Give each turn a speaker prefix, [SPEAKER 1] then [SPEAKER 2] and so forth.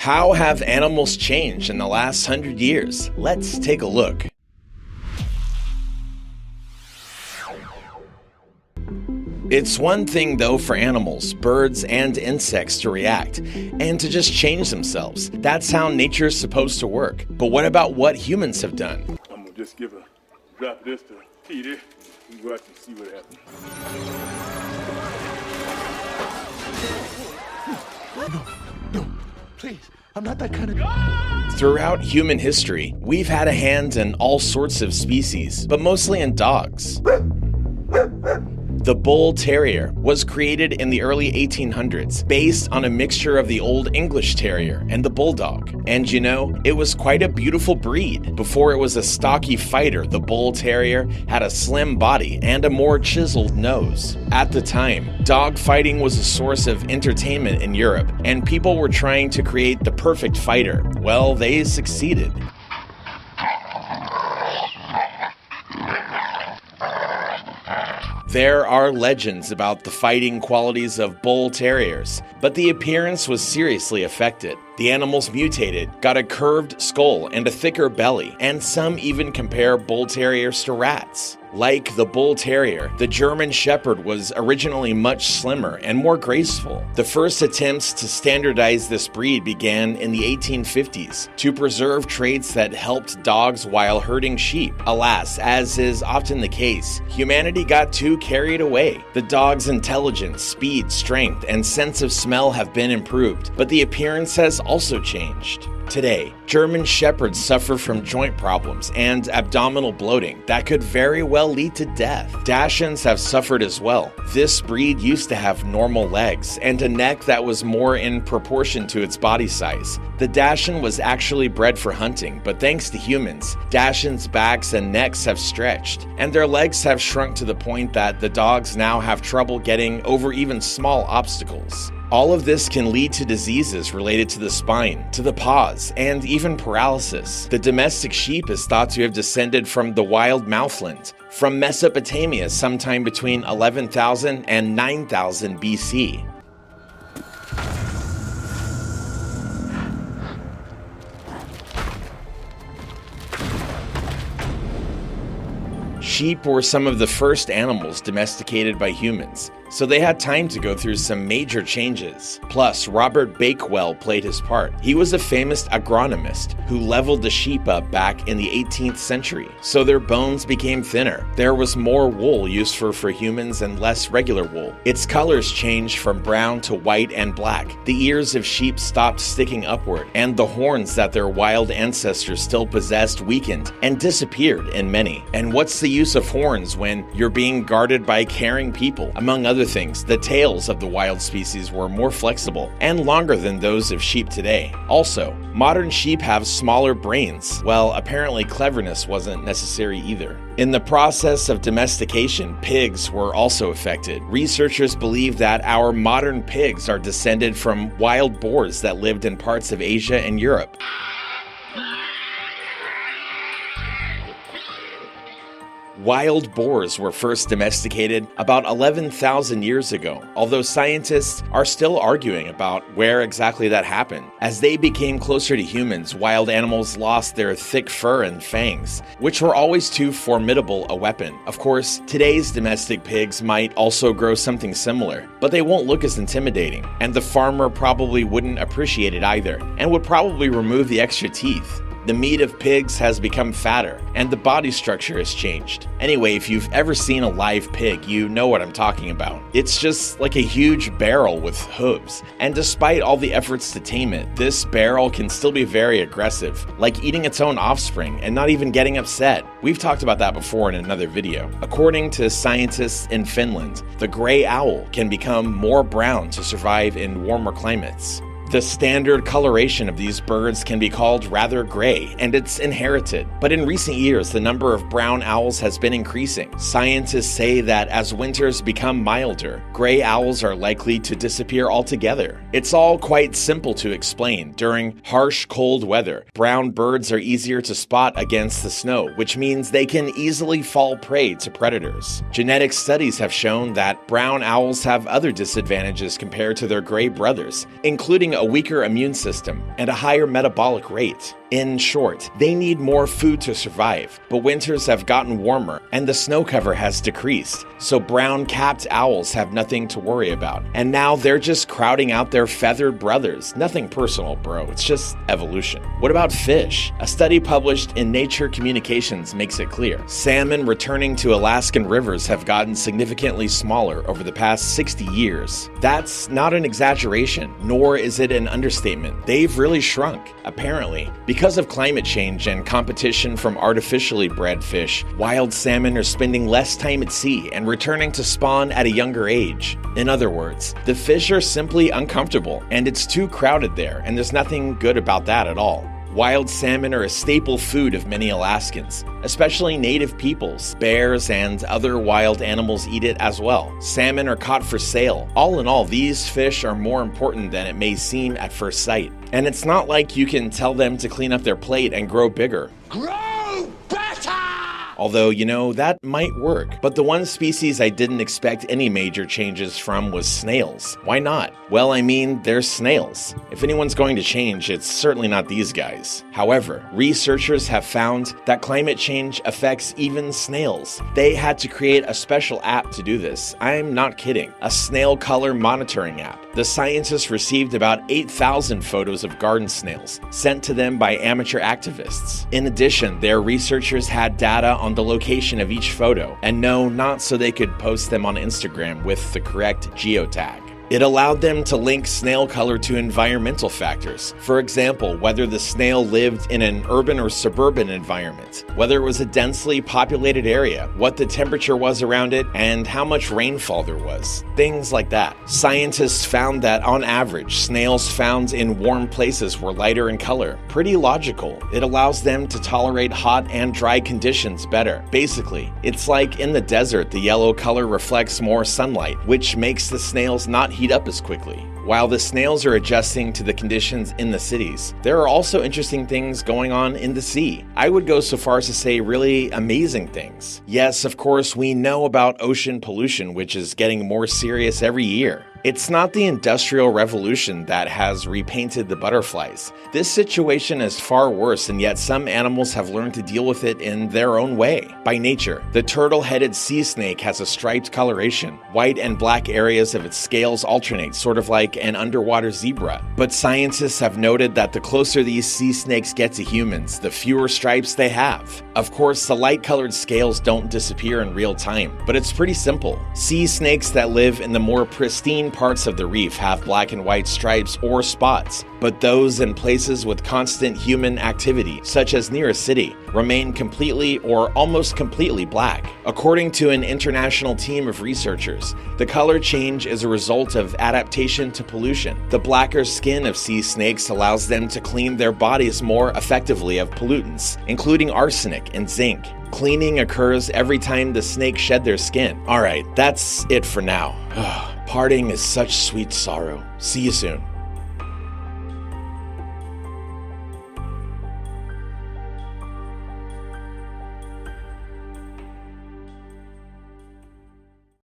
[SPEAKER 1] How have animals changed in the last 100 years? Let's take a look. It's one thing, though, for animals, birds, and insects to react, and to just change themselves. That's how nature's supposed to work. But what about what humans have done?
[SPEAKER 2] I'm gonna just give a drop of this to Peter and go out and see what happens.
[SPEAKER 3] No, please, I'm not that kind of...
[SPEAKER 1] Throughout human history, we've had a hand in all sorts of species, but mostly in dogs. The Bull Terrier was created in the early 1800s, based on a mixture of the Old English Terrier and the Bulldog. And you know, it was quite a beautiful breed. Before it was a stocky fighter, the Bull Terrier had a slim body and a more chiseled nose. At the time, dog fighting was a source of entertainment in Europe, and people were trying to create the perfect fighter. Well, they succeeded. There are legends about the fighting qualities of bull terriers, but the appearance was seriously affected. The animals mutated, got a curved skull and a thicker belly, and some even compare bull terriers to rats. Like the bull terrier, the German shepherd was originally much slimmer and more graceful. The first attempts to standardize this breed began in the 1850s to preserve traits that helped dogs while herding sheep. Alas, as is often the case, humanity got too carried away. The dog's intelligence, speed, strength, and sense of smell have been improved, but the appearance has also changed. Today, German shepherds suffer from joint problems and abdominal bloating that could very well lead to death. Dachshunds have suffered as well. This breed used to have normal legs and a neck that was more in proportion to its body size. The Dachshund was actually bred for hunting, but thanks to humans, Dachshunds' backs and necks have stretched, and their legs have shrunk to the point that the dogs now have trouble getting over even small obstacles. All of this can lead to diseases related to the spine, to the paws, and even paralysis. The domestic sheep is thought to have descended from the wild Mouthland, from Mesopotamia sometime between 11,000 and 9,000 BC. Sheep were some of the first animals domesticated by humans, so they had time to go through some major changes. Plus, Robert Bakewell played his part. He was a famous agronomist who leveled the sheep up back in the 18th century, so their bones became thinner. There was more wool used for humans and less regular wool. Its colors changed from brown to white and black. The ears of sheep stopped sticking upward, and the horns that their wild ancestors still possessed weakened and disappeared in many. And what's the use of horns when you're being guarded by caring people? Among other things, the tails of the wild species were more flexible and longer than those of sheep today. Also, modern sheep have smaller brains. Well, apparently cleverness wasn't necessary either. In the process of domestication, pigs were also affected. Researchers believe that our modern pigs are descended from wild boars that lived in parts of Asia and Europe. Wild boars were first domesticated about 11,000 years ago, although scientists are still arguing about where exactly that happened. As they became closer to humans, wild animals lost their thick fur and fangs, which were always too formidable a weapon. Of course, today's domestic pigs might also grow something similar, but they won't look as intimidating, and the farmer probably wouldn't appreciate it either, and would probably remove the extra teeth. The meat of pigs has become fatter, and the body structure has changed. Anyway, if you've ever seen a live pig, you know what I'm talking about. It's just like a huge barrel with hooves, and despite all the efforts to tame it, this barrel can still be very aggressive, like eating its own offspring and not even getting upset. We've talked about that before in another video. According to scientists in Finland, the gray owl can become more brown to survive in warmer climates. The standard coloration of these birds can be called rather gray, and it's inherited. But in recent years, the number of brown owls has been increasing. Scientists say that as winters become milder, gray owls are likely to disappear altogether. It's all quite simple to explain. During harsh, cold weather, brown birds are easier to spot against the snow, which means they can easily fall prey to predators. Genetic studies have shown that brown owls have other disadvantages compared to their gray brothers, including a a weaker immune system and a higher metabolic rate. In short, they need more food to survive, but winters have gotten warmer and the snow cover has decreased, so brown-capped owls have nothing to worry about. And now they're just crowding out their feathered brothers. Nothing personal, bro. It's just evolution. What about fish? A study published in Nature Communications makes it clear. Salmon returning to Alaskan rivers have gotten significantly smaller over the past 60 years. That's not an exaggeration, nor is it an understatement. They've really shrunk, apparently. Because of climate change and competition from artificially bred fish, wild salmon are spending less time at sea and returning to spawn at a younger age. In other words, the fish are simply uncomfortable, and it's too crowded there, and there's nothing good about that at all. Wild salmon are a staple food of many Alaskans, especially native peoples. Bears and other wild animals eat it as well. Salmon are caught for sale. All in all, these fish are more important than it may seem at first sight. And it's not like you can tell them to clean up their plate and grow bigger.
[SPEAKER 3] Grow better!
[SPEAKER 1] Although, that might work. But the one species I didn't expect any major changes from was snails. Why not? Well, they're snails. If anyone's going to change, it's certainly not these guys. However, researchers have found that climate change affects even snails. They had to create a special app to do this. I'm not kidding. A snail color monitoring app. The scientists received about 8,000 photos of garden snails sent to them by amateur activists. In addition, their researchers had data on the location of each photo, and no, not so they could post them on Instagram with the correct geotag. It allowed them to link snail color to environmental factors. For example, whether the snail lived in an urban or suburban environment, whether it was a densely populated area, what the temperature was around it, and how much rainfall there was. Things like that. Scientists found that on average, snails found in warm places were lighter in color. Pretty logical. It allows them to tolerate hot and dry conditions better. Basically, it's like in the desert, the yellow color reflects more sunlight, which makes the snails not heat up as quickly. While the snails are adjusting to the conditions in the cities, there are also interesting things going on in the sea. I would go so far as to say really amazing things. Yes, of course, we know about ocean pollution, which is getting more serious every year. It's not the Industrial Revolution that has repainted the butterflies. This situation is far worse, and yet some animals have learned to deal with it in their own way. By nature, the turtle-headed sea snake has a striped coloration. White and black areas of its scales alternate, sort of like an underwater zebra. But scientists have noted that the closer these sea snakes get to humans, the fewer stripes they have. Of course, the light-colored scales don't disappear in real time, but it's pretty simple. Sea snakes that live in the more pristine parts of the reef have black and white stripes or spots, but those in places with constant human activity, such as near a city, remain completely or almost completely black. According to an international team of researchers, the color change is a result of adaptation to pollution. The blacker skin of sea snakes allows them to clean their bodies more effectively of pollutants, including arsenic and zinc. Cleaning occurs every time the snakes shed their skin. Alright, that's it for now. Parting is such sweet sorrow. See you soon.